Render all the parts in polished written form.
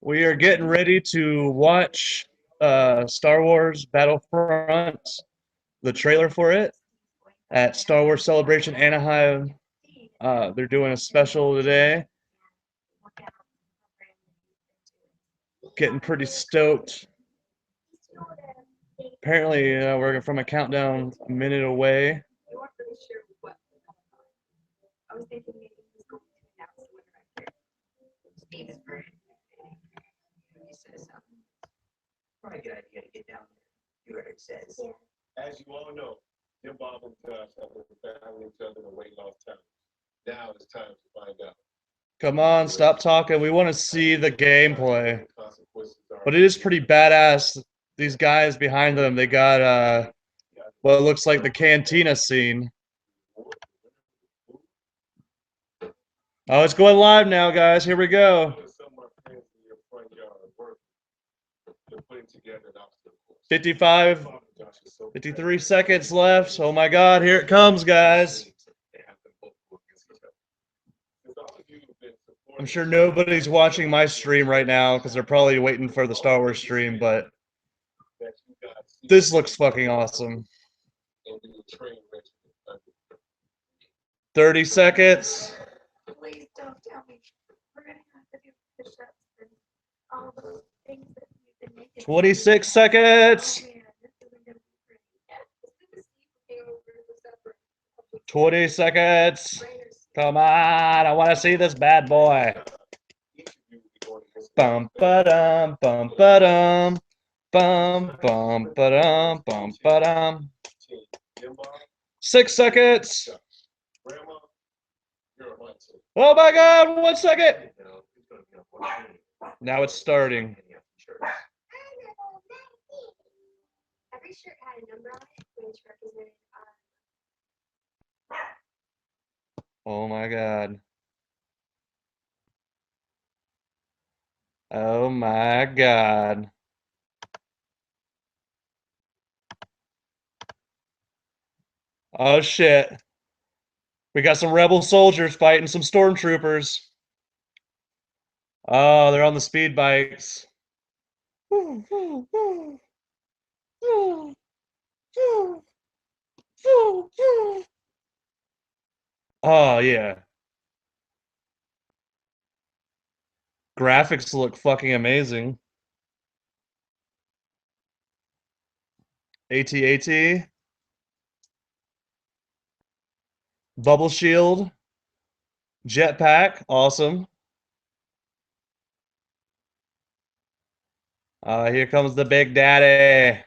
We are getting ready to watch Star Wars Battlefront, the trailer for it, at Star Wars Celebration Anaheim. They're doing a special today. Getting pretty stoked. Apparently, we're from a countdown a minute away. Probably a good idea to get down there. See what it says. As you all know, Jim Bob and Josh have been battling each other in weight loss challenge. Now it's time to find out. Come on, stop talking. We want to see the gameplay. But it is pretty badass. These guys behind them, they got what looks like the cantina scene. Oh, it's going live now, guys. Here we go. 55, 53 seconds left. Oh my God, here it comes, guys. I'm sure nobody's watching my stream right now because they're probably waiting for the Star Wars stream, but this looks fucking awesome. 30 seconds. Please don't tell me we're gonna have to do push-ups and all those things that we've been making. 26 seconds. 20 seconds. Come on, I want to see this bad boy. Bum ba dum, bum ba dum, bum bum ba dum, bum ba dum. 6 seconds. Oh my God! 1 second. Now it's starting. Every shirt had a number on it, which represented Oh my God. Oh my God. Oh shit. We got some rebel soldiers fighting some stormtroopers. Oh, they're on the speed bikes. Oh yeah. Graphics look fucking amazing. AT-AT. Bubble shield. Jetpack. Awesome. Here comes the big daddy.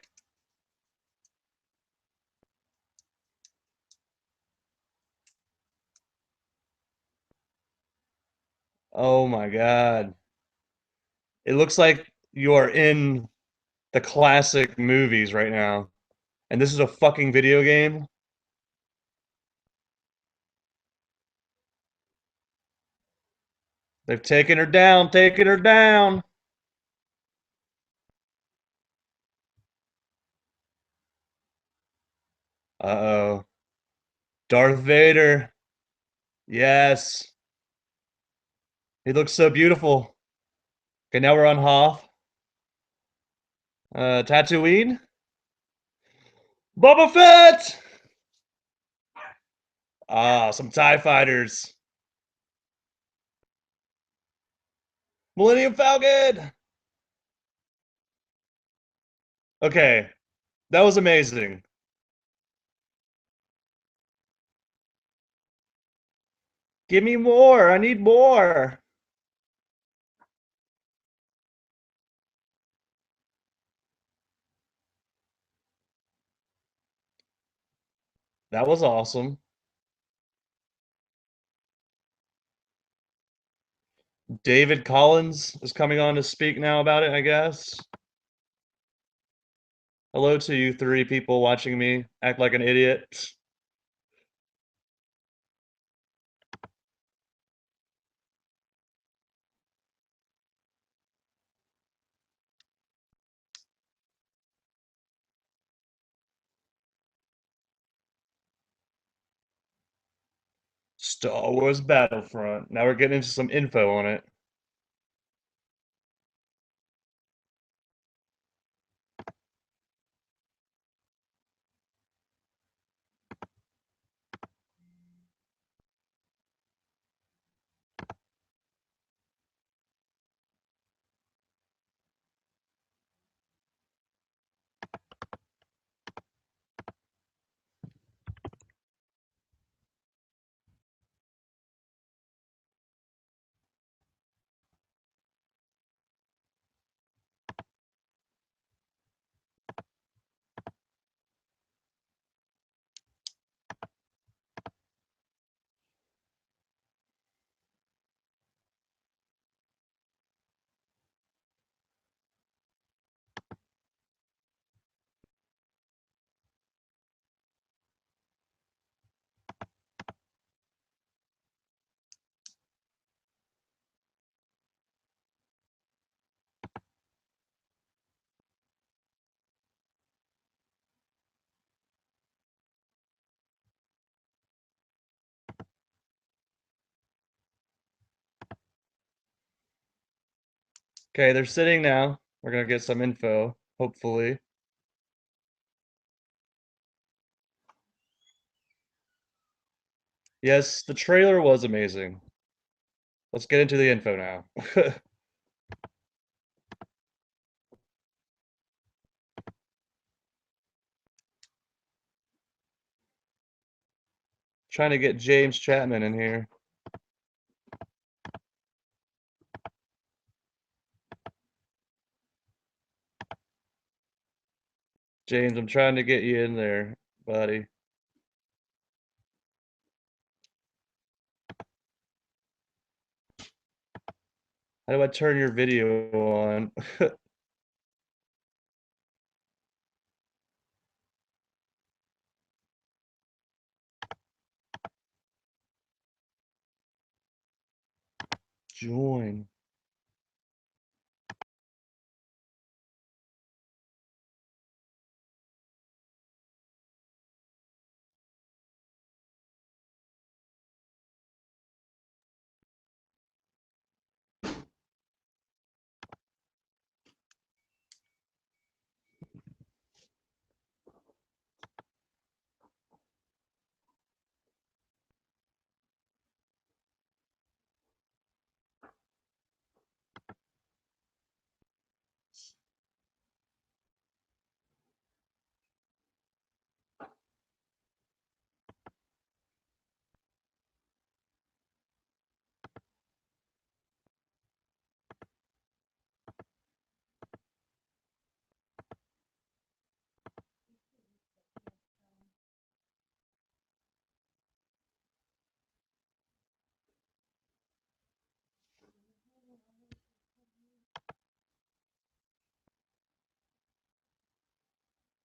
Oh my God. It looks like you are in the classic movies right now. And this is a fucking video game? They've taken her down, taking her down. Uh-oh. Darth Vader. Yes. He looks so beautiful. Okay, now we're on Hoth. Tatooine. Boba Fett! Ah, some TIE fighters. Millennium Falcon! Okay, that was amazing. Give me more. I need more. That was awesome. David Collins is coming on to speak now about it, I guess. Hello to you 3 people watching me act like an idiot. Star Wars Battlefront. Now we're getting into some info on it. Okay, they're sitting now. We're gonna get some info, hopefully. Yes, the trailer was amazing. Let's get into the info now. Trying to get James Chapman in here. James, I'm trying to get you in there, buddy. How do I turn your video on? Join.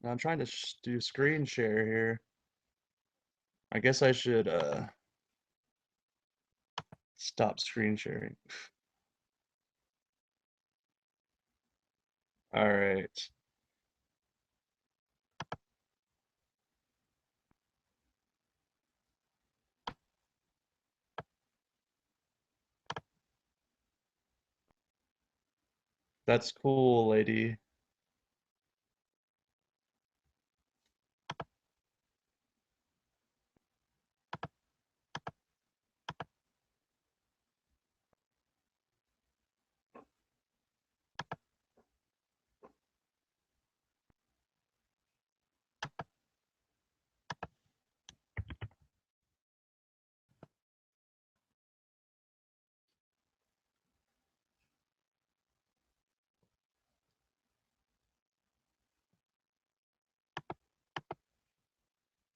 I'm trying to do screen share here. I guess I should stop screen sharing. All right. That's cool, lady.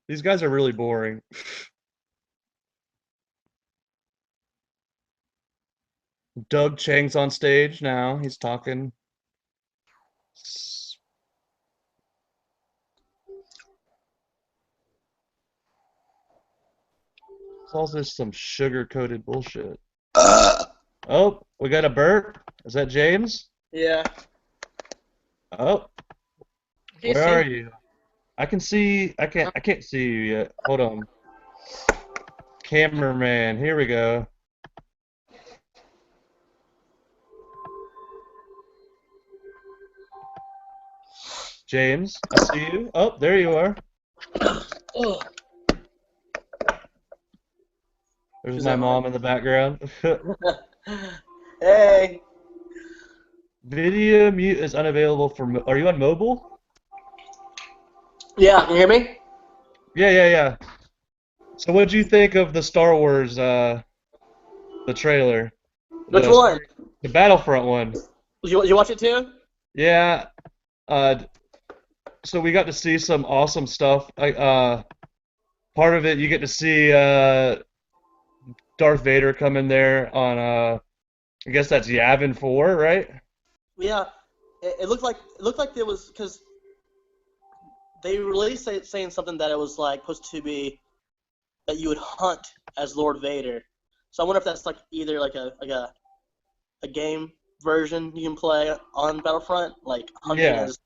These guys are really boring. Doug Chang's on stage now. He's talking. It's also some sugar-coated bullshit. Oh, we got a burp. Is that James? Yeah. Oh, Can you where see? are you? I can see. I can't see you yet. Hold on. cameraman. Here we go. James, I see you. Oh, there you are. Oh, There's Who's my that, mom in the background. hey. Video mute is unavailable for. Are you on mobile? Yeah, can you hear me? Yeah. So, what did you think of the Star Wars, the trailer, Which one? the Battlefront one? You watch it too? Yeah. Uh, so we got to see some awesome stuff. Part of it, you get to see Darth Vader come in there on I guess that's Yavin 4, right? Yeah. It looked like there was because they released it saying something that it was like supposed to be that you would hunt as Lord Vader. So I wonder if that's like either like a game version you can play on Battlefront, like hunting Yeah. as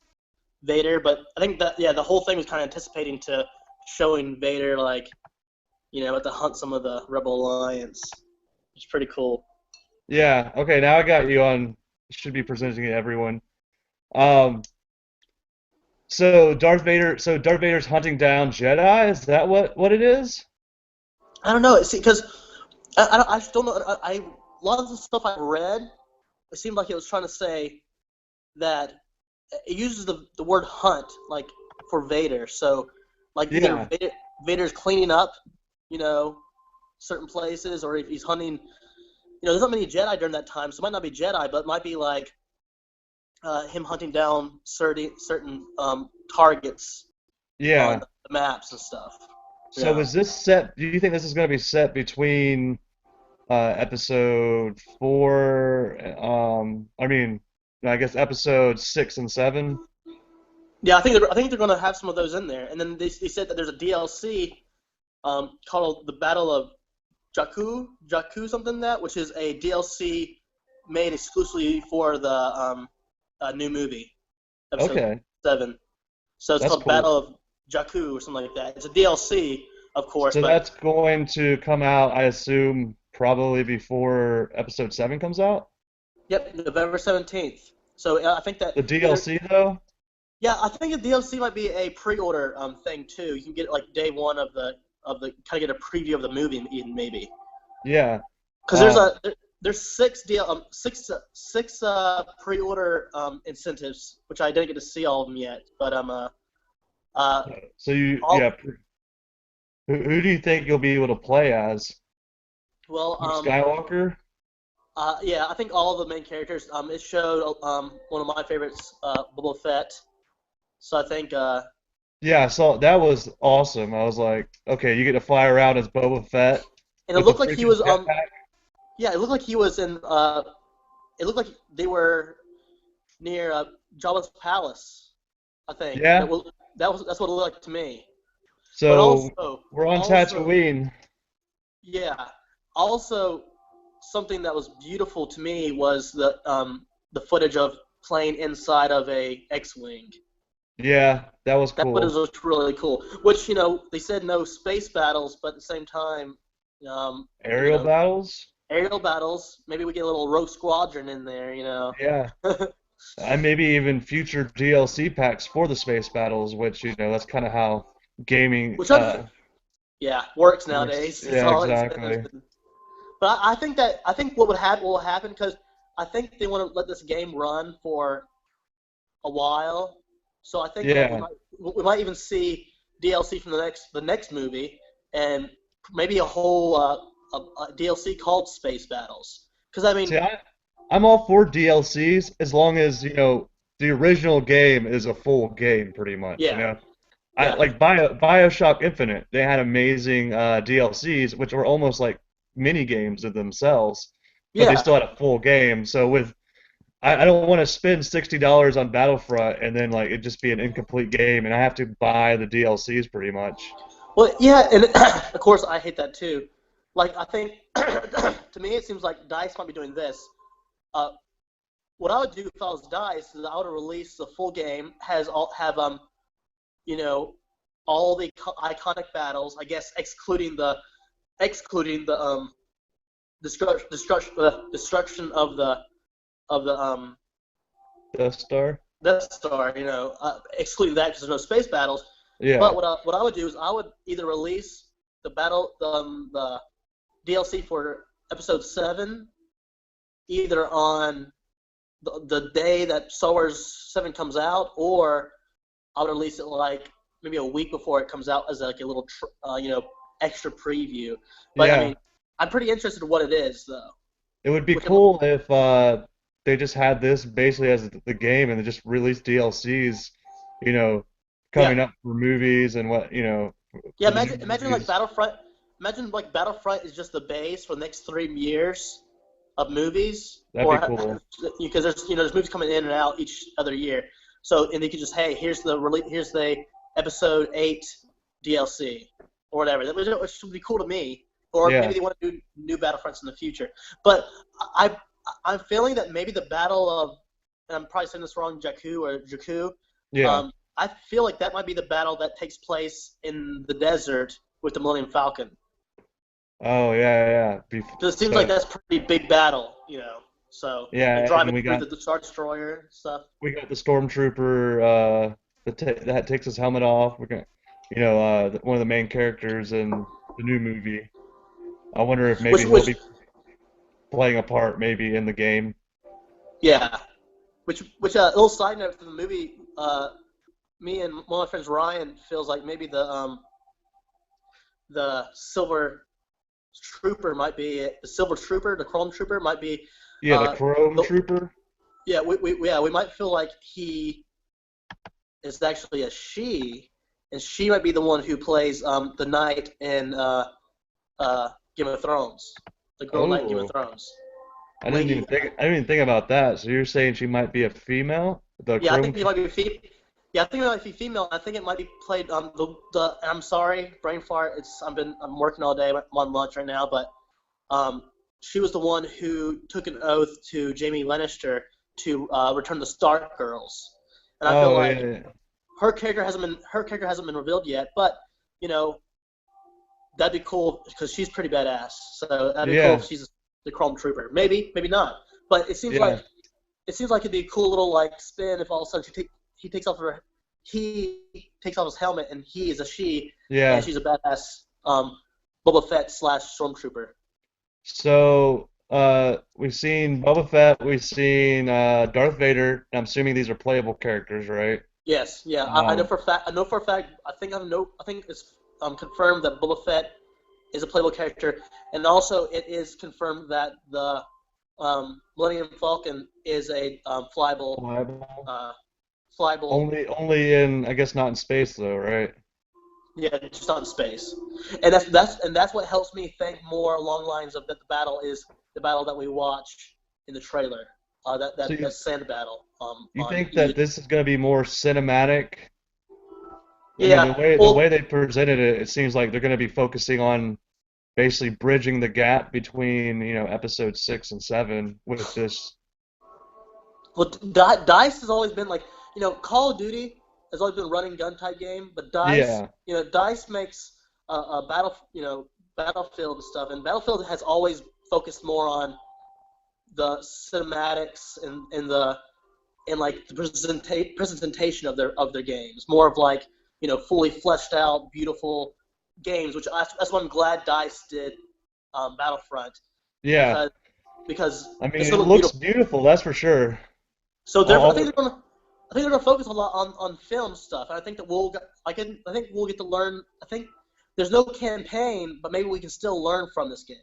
Vader. But I think that the whole thing was kind of anticipating to showing Vader like about to hunt some of the Rebel Alliance. It's pretty cool. Yeah. Okay, now I got you on. Should be presenting it to everyone. Um, so Darth Vader's hunting down Jedi. Is that what it is? I don't know. See, because I just don't know. A lot of the stuff I read, it seemed like it was trying to say that it uses the word hunt like for Vader. So like either Yeah. Vader's cleaning up, certain places, or if he's hunting. There's not many Jedi during that time, so it might not be Jedi, but it might be like him hunting down certain targets on Yeah. the maps and stuff. So Yeah. is this set? Do you think this is going to be set between episode 4? I mean, I guess episode 6 and 7. Yeah, I think they're going to have some of those in there, and then they said that there's a DLC called the Battle of Jakku something which is a DLC made exclusively for the new movie, episode Okay, 7. So it's that's called cool. Battle of Jakku or something like that. It's a DLC, of course, So but that's going to come out, I assume, probably before episode 7 comes out. yep, November 17th. So I think that The either DLC though? yeah, I think the DLC might be a pre-order thing too. You can get it like day one of the kind of get a preview of the movie even maybe. Yeah. Because Um, there's six pre-order incentives, which I didn't get to see all of them yet. But uh so all who do you think you'll be able to play as? well Luke Skywalker? yeah, I think all of the main characters. It showed one of my favorites, Boba Fett. So I think Yeah, I saw that was awesome. I was like, okay, you get to fly around as Boba Fett and it with the looked like he freaking was jetpack. yeah, it looked like he was in it looked like they were near Jabba's palace. I think Yeah. that's what it looked like to me. But So we're on also, Tatooine. yeah, also something that was beautiful to me was the footage of playing inside of a X-wing. Yeah, that was That footage cool. was really cool. Which they said no space battles, but at the same time, um, you Aerial know, battles? aerial battles. Maybe we get a little Rogue Squadron in there. Yeah. And maybe even future DLC packs for the space battles, which, that's kind of how gaming Which yeah works works. nowadays. It's Yeah, all it's been. exactly. But I think what will happen because I think they want to let this game run for a while. So I think Yeah. we might even see DLC from the next movie and maybe a whole a DLC called Space Battles. Because I mean, See, I'm all for DLCs as long as, the original game is a full game pretty much. yeah, I yeah, like BioShock Infinite. They had amazing DLCs, which were almost like mini games of themselves, but they yeah. still had a full game. So I don't want to spend $60 on Battlefront and then like it just be an incomplete game, and I have to buy the DLCs pretty much. Well, yeah, and of course I hate that too. Like I think to me it seems like Dice might be doing this. Uh, what I would do if I was Dice is I would release the full game, has all have you know all the iconic battles. I guess excluding excluding the destruction of the Death Star. Death Star, excluding that because there's no space battles. Yeah. But what I would do is I would either release the DLC for Episode 7 either on the day that Star Wars 7 comes out, or I would release it like maybe a week before it comes out as like a little extra preview. But Yeah. I mean, I'm pretty interested in what it is though. It would be Which cool if they just had this basically as the game and they just released DLCs, coming Yeah. up for movies and what, Yeah, for the new imagine like movies. Battlefront. Imagine like Battlefront is just the base for the next 3 years of movies, That'd be cool. because there's movies coming in and out each other year. So and they could just here's the Episode 8 DLC or whatever. Which would be cool to me. Or Yeah. maybe they want to do new Battlefronts in the future. But I'm feeling that maybe the battle of, and I'm probably saying this wrong, Jakku. Yeah. I feel like that might be the battle that takes place in the desert with the Millennium Falcon. Oh, yeah. Because it seems like that's a pretty big battle, So Yeah, like driving and we through got the Star Destroyer and stuff. the stormtrooper that takes his helmet off. We're gonna, one of the main characters in the new movie. I wonder if maybe he'll Which be playing a part maybe in the game. yeah. Which little side note for the movie, me and one of my friends Ryan feels like maybe the silver trooper might be the chrome trooper might be. Yeah, the Chrome Trooper. Yeah, we might feel like he is actually a she, and she might be the one who plays the knight in Game of Thrones, the girl knight in Game of Thrones. I didn't even think about that. So you're saying she might be a female? The Yeah, I Chrome think it might be I think it might be female. I think it might be played I'm sorry, brain fart. I'm working all day. I'm on lunch right now, but she was the one who took an oath to Jaime Lannister to return the Stark girls, and I feel like yeah. her character hasn't been revealed yet, but that'd be cool because she's pretty badass. So that'd be cool if she's the Chrome Trooper. Maybe not. But it seems like it'd be a cool little like spin if all of a sudden he takes off his helmet and he is a she, Yeah. and she's a badass Boba Fett / Stormtrooper. So we've seen Boba Fett, we've seen Darth Vader. I'm assuming these are playable characters, right? Yes, yeah. I know for a fact. I think it's confirmed that Boba Fett is a playable character, and also it is confirmed that the Millennium Falcon is a flyable. Flyable. Only in, I guess, not in space though, right? Yeah, just on space, and that's what helps me think more along the lines of that the battle is the battle that we watch in the trailer. That sand battle. You think that this is going to be more cinematic? Yeah. I mean, the way they presented it, it seems like they're going to be focusing on basically bridging the gap between, episode 6 and 7 with this. Well, DICE has always been like, Call of Duty has always been a running gun type game, but DICE, DICE makes a Battlefield and stuff, and Battlefield has always focused more on the cinematics and like the presentation of their games, more of like fully fleshed out, beautiful games. Which that's why I'm glad DICE did Battlefront. Yeah. Because I mean, it looks beautiful, that's for sure. So I think they're gonna focus a lot on film stuff. And I think that I think we'll get to learn. I think there's no campaign, but maybe we can still learn from this game.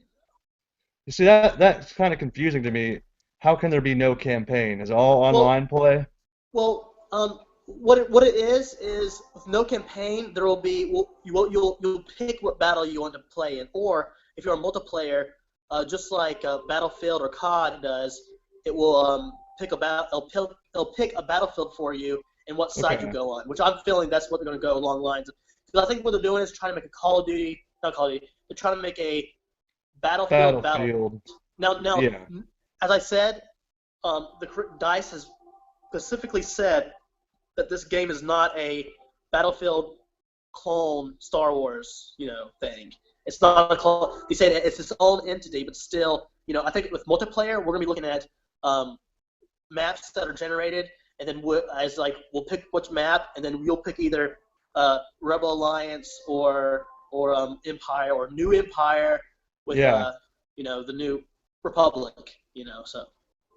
You see, that's kind of confusing to me. How can there be no campaign? Is it all online play? Well, what it is with no campaign, there will be you'll pick what battle you want to play in, or if you're a multiplayer, just like Battlefield or COD does, it will it'll pick a battlefield for you and what side you go on. Which I'm feeling that's what they're going to go along the lines of. Because I think what they're doing is trying to make a Call of Duty, not Call of Duty. They're trying to make a Battlefield. Now, yeah. As I said, the DICE has specifically said that this game is not a Battlefield clone Star Wars, thing. It's not they say that it's its own entity, but still, I think with multiplayer, we're gonna be looking at maps that are generated, and then we'll pick which map, and then you'll pick either Rebel Alliance or Empire or New Empire with Yeah. the New Republic. So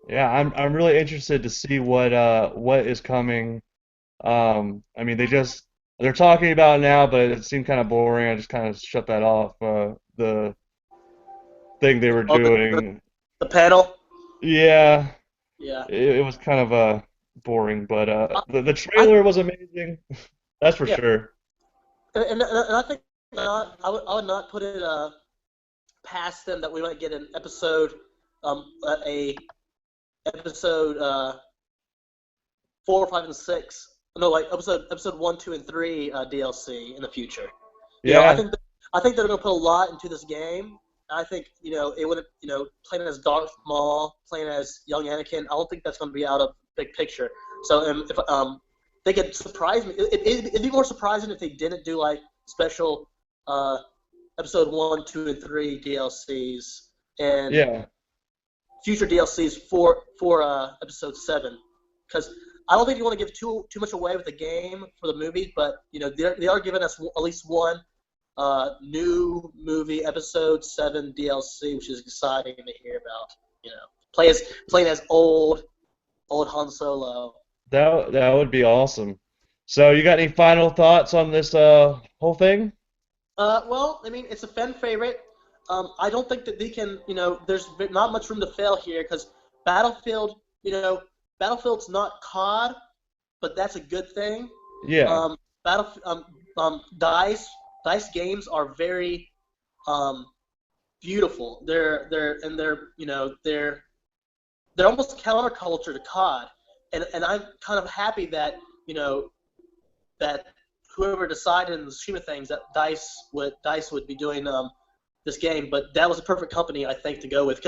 Yeah, I'm really interested to see what is coming. I mean, they're talking about it now, but it seemed kind of boring. I just kind of shut that off. The thing they were oh, the, doing, the panel, yeah, yeah. it was kind of boring, but I, the I trailer was amazing. That's for yeah, sure. and I think I would not put it past them that we might get an episode, a episode 4, 5, and 6. No, like episode 1, 2, and 3 DLC in the future. I Yeah, think they're going to put a lot into this game. I think it would playing as Darth Maul, playing as young Anakin. I don't think that's going to be out of big picture. So if they could surprise me, it'd be more surprising if they didn't do like special episode 1, 2, and 3 DLCs and yeah. future DLCs for episode 7, because I don't think you want to give too much away with the game for the movie, but they are giving us at least one new movie episode 7 DLC, which is exciting to hear about. Playing as old Han Solo. That would be awesome. So, you got any final thoughts on this whole thing? Well, I mean, it's a fan favorite. I don't think that they can, there's not much room to fail here because Battlefield, Battlefield's not COD, but that's a good thing. Yeah, Um, Dice games are very beautiful. They're almost counterculture to COD, and I'm kind of happy that that whoever decided in the scheme of things that Dice would be doing this game, but that was a perfect company I think to go with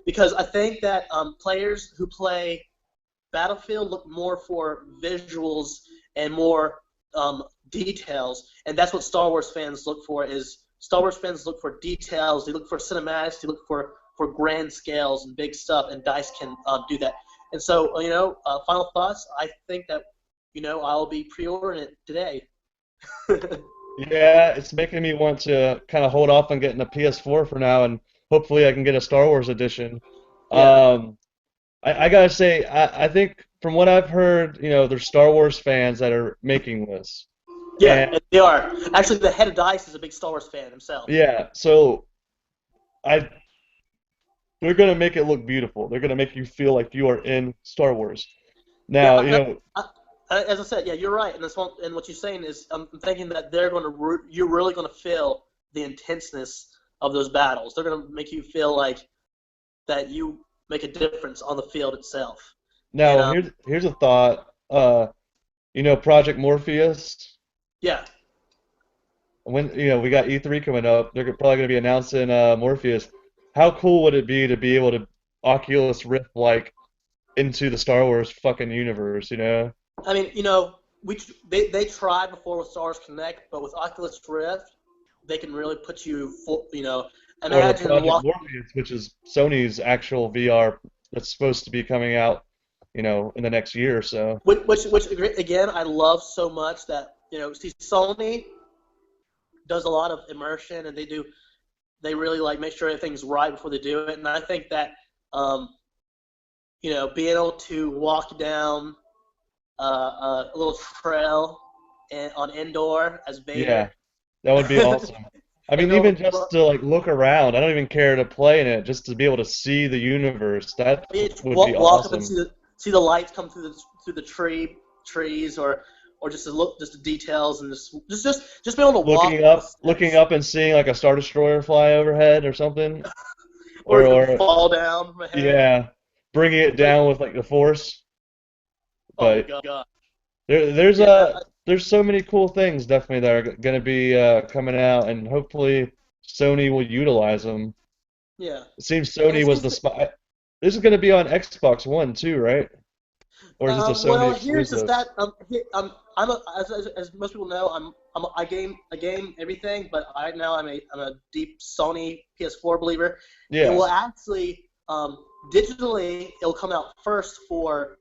because I think that players who play Battlefield look more for visuals and more details, and that's what Star Wars fans look for. Is Star Wars fans look for details? They look for cinematics. They look for grand scales and big stuff, and Dice can do that. And so, final thoughts. I think that I'll be pre-ordering it today. yeah, it's making me want to kind of hold off on getting a PS4 for now, and hopefully I can get a Star Wars edition. Yeah, Um, I gotta say, I think from what I've heard, there's Star Wars fans that are making this, yeah, and and they are. Actually, the head of Dice is a big Star Wars fan himself. yeah, so I they're gonna make it look beautiful. They're gonna make you feel like you are in Star Wars. Yeah, Now, as I said, yeah, you're right. And and what you're saying is, I'm thinking that you're really going to feel the intenseness of those battles. They're going to make you feel like that you make a difference on the field itself. And now here's a thought. Project Morpheus. yeah, When we got E3 coming up, they're probably going to be announcing Morpheus. How cool would it be to be able to Oculus Rift like into the Star Wars fucking universe, I mean, they tried before with Star Wars Connect, but with Oculus Rift, they can really put you full. Or the Imagine Project walk, Morpheus, which is Sony's actual VR that's supposed to be coming out, in the next year or so. which again I love so much that see Sony does a lot of immersion and they really like make sure everything's right before they do it, and I think that being able to walk down a little trail on Endor as Yeah, Vader that would be awesome. I and mean, go, even just to like look around, I don't even care to play in it, just to be able to see the universe. That would be walk up and awesome. see the lights come through the trees or just to look just the details and just be able to walk the Looking steps up and seeing like a Star Destroyer fly overhead or something, or or fall down from ahead. yeah, bringing it But down with like the Force. oh my But god, yeah, there's so many cool things definitely that are going to be coming out, and hopefully Sony will utilize them. yeah. It seems And Sony it was seems the that, spot. This is going to be on Xbox One too, right? or is this a Well, Sony here's the exclusive? stat. I'm a, as most people know, I game everything, but right now I'm a deep Sony PS4 believer. It Yeah. will actually digitally it'll come out first for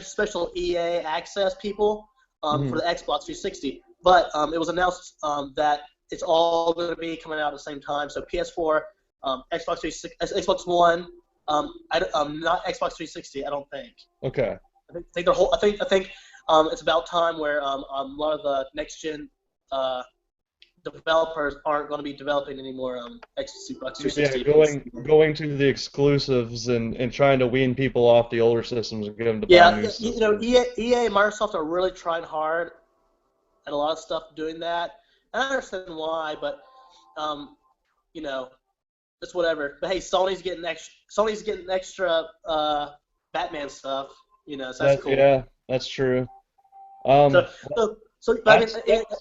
special EA access people for Mhm. the Xbox 360. But it was announced that it's all going to be coming out at the same time. So PS4, Xbox 360, Xbox One, not Xbox 360. I don't think. Okay. I think they're whole. I think it's about time where a lot of the next gen developers aren't going to be developing anymore Xbox Yeah, 360. going to the exclusives and trying to wean people off the older systems and get them to buy Yeah, new you know, systems. EA and Microsoft are really trying hard at a lot of stuff doing that. And I understand why, but you know, it's whatever. But hey, Sony's getting extra Batman stuff. You know, so that's That cool. yeah, that's true. So, Um, I I'm mean, stoked.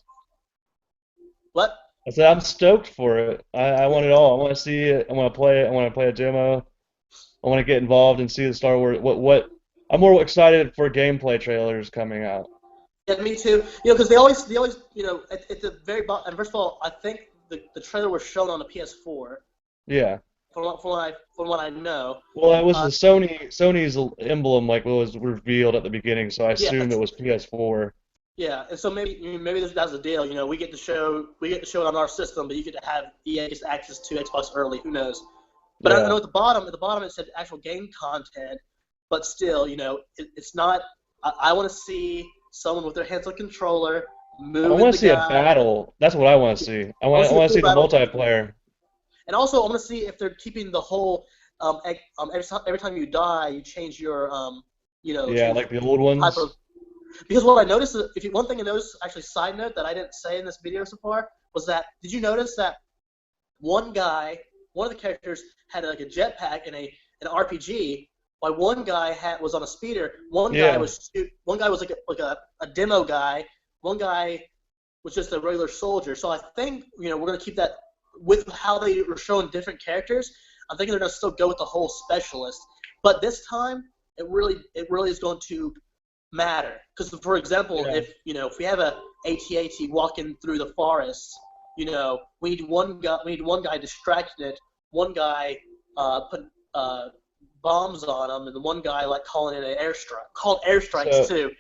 what? I said I'm stoked for it. I want it all. I want to see it. I want to play it. I want to play a demo. I want to get involved and see the Star Wars. What? I'm more excited for gameplay trailers coming out. Yeah, me too. You know, because they always, at the very bottom. And first of all, I think the trailer was shown on the PS4, Yeah. from what I know. Well, it was Uh, the Sony's emblem like was revealed at the beginning, so I yeah, assumed it was PS4. yeah, and so maybe that's the deal. You know, we get to show it on our system, but you get to have EA gets access to Xbox early. Who knows? But I Yeah. know at the bottom it said actual game content, but still, it's not. I want to see someone with their hands on controller I moving want to the see a guy. battle. That's what I want to see. I I want want to I see a want to full see the battle. multiplayer. And also, I want to see if they're keeping the whole every time you die, you change your Yeah, change like the old type of. ones. Because what I noticed is, if you, one thing I noticed, actually, side note that I didn't say in this video so far was that did you notice that one of the characters had like a jetpack and an RPG, while one guy was on a speeder. Yeah. One guy was like a demo guy. One guy was just a regular soldier. So I think we're gonna keep that with how they were showing different characters. I'm thinking they're gonna still go with the whole specialist, but this time it really is going to matter. Because for example, Yeah. if we have a AT-AT walking through the forest, we need one guy distracting it, one guy putting bombs on them, and the one guy like calling in an airstrike, calling airstrikes So, too.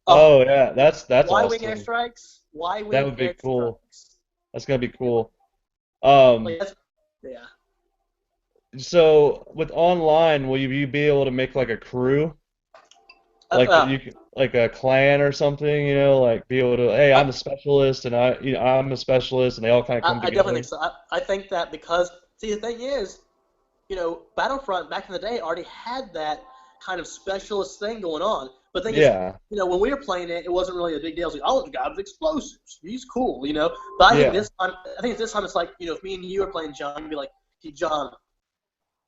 oh yeah, that's Y-wing awesome. airstrikes, That Y-wing would be cool. airstrikes. That's gonna be cool. Um, Like that's yeah. so with online, will you be able to make like a crew, like that Uh, you can, like a clan or something, like be able to, hey, uh, I'm a specialist and I'm a specialist, and they all kind of come I definitely together. think so. I think that because see the thing is, Battlefront back in the day already had that kind of specialist thing going on. But the thing is, Yeah. when we were playing it, it wasn't really a big deal. It's like, oh, the guy with explosives, he's cool. But Yeah. I think this time it's like, if me and you are playing John, you'd be like, hey, John,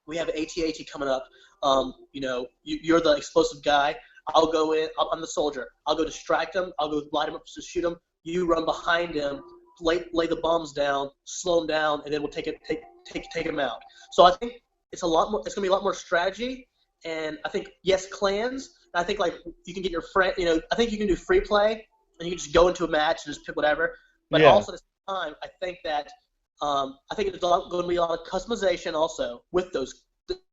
we have AT-AT coming up. You're the explosive guy. I'll go in. I'm the soldier. I'll go distract him. I'll go light him up to shoot him. You run behind him, lay the bombs down, slow him down, and then we'll take him out. So I think it's a lot more. It's gonna be a lot more strategy, and I think yes, clans. And I think like you can get your friend. I think you can do free play, and you can just go into a match and just pick whatever. But Yeah. also at the same time, I think there's going to be a lot of customization also with those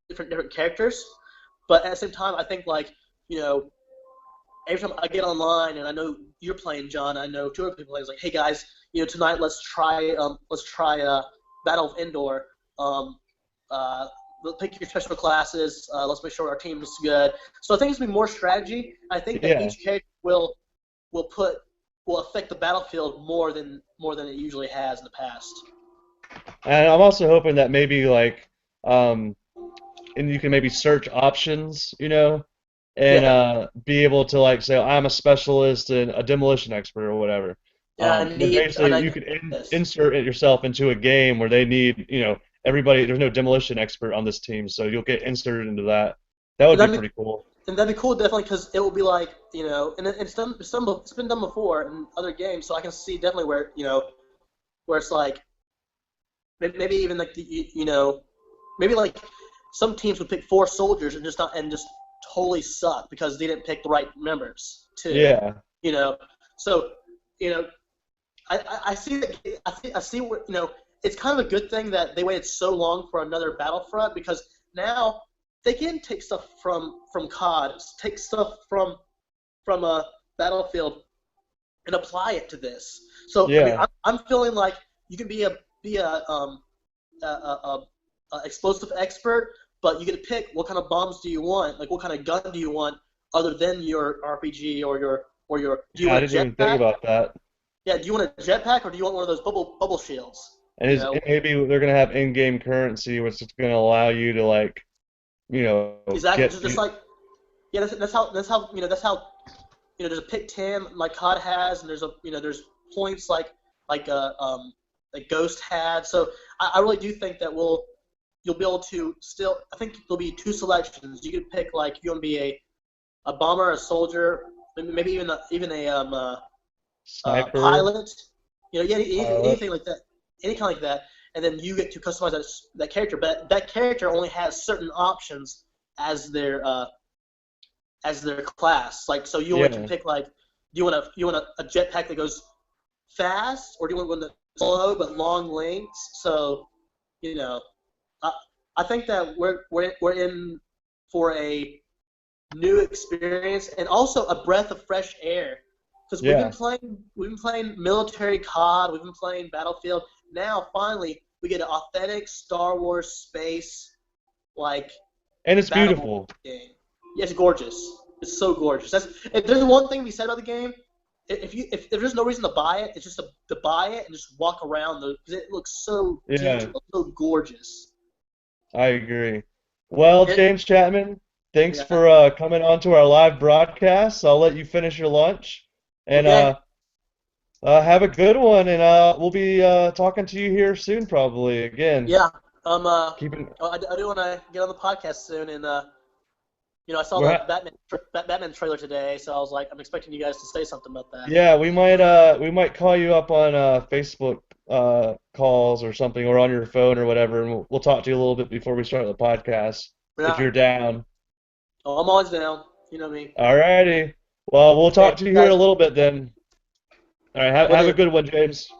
different characters. But at the same time, I think like every time I get online and I know you're playing, John, I know two other people playing. It's like, hey guys, tonight let's try Battle of Endor. Pick your special classes. Let's make sure our team is good. So I think it's gonna be more strategy. I think that Yeah. each character will affect the battlefield more than it usually has in the past. And I'm also hoping that maybe like, um, and you can maybe search options, and Yeah, be able to like say I'm a specialist and a demolition expert or whatever. yeah. And then And basically I you need could this. insert it yourself into a game where they need, everybody. There's no demolition expert on this team, so you'll get inserted into that. That would And be that'd be pretty cool. and that'd be cool, definitely, because it will be like, and it's been done before in other games, so I can see definitely where it's like maybe even like maybe like some teams would pick four soldiers and just not and just totally suck because they didn't pick the right members too. Yeah. So I see that I see what it's kind of a good thing that they waited so long for another Battlefront because now they can take stuff from COD, take stuff from a Battlefield, and apply it to this. So I mean, Yeah. I'm feeling like you can be a explosive expert, but you get to pick what kind of bombs do you want, like what kind of gun do you want, other than your RPG or your Do you I want a didn't even think jetpack? about that. Yeah, do you want a jetpack or do you want one of those bubble shields? And maybe they're gonna have in-game currency, which is gonna allow you to like, Exactly. get. Just like that's how there's a pick 10 like COD has, and there's points like Ghost had. So I really do think that you'll be able to still. I think there'll be two selections. You could pick like if you want to be a bomber, a soldier, maybe even a Sniper. pilot. Pilot. Anything like that, any kind like that, and then you get to customize that character. But that character only has certain options as their class. Like so, you only can pick like, do you want a jetpack that goes fast, or do you want one that's slow but long lengths? So, I think that we're in for a new experience and also a breath of fresh air because we've been playing military COD, we've been playing Battlefield. Now finally we get an authentic Star Wars space like And it's battle beautiful. game. Yeah, it's gorgeous. It's so gorgeous. If there's one thing to be said about the game, if there's no reason to buy it, it's just to buy it and just walk around because it looks so detailed, so gorgeous. I agree. Well, James Chapman, thanks Yeah. for coming on to our live broadcast. I'll let you finish your lunch, and Okay. have a good one. And we'll be talking to you here soon, probably again. Yeah. Keeping. I do want to get on the podcast soon, and I saw We're the ha- Batman trailer today, so I was like, I'm expecting you guys to say something about that. Yeah, we might call you up on Facebook calls or something, or on your phone or whatever, and we'll talk to you a little bit before we start the podcast if Yeah. you're down. Oh, I'm always down. You know me. Alrighty. Well, we'll Okay, talk to you here in guys. a little bit then. All right, have a Will do. good one, James.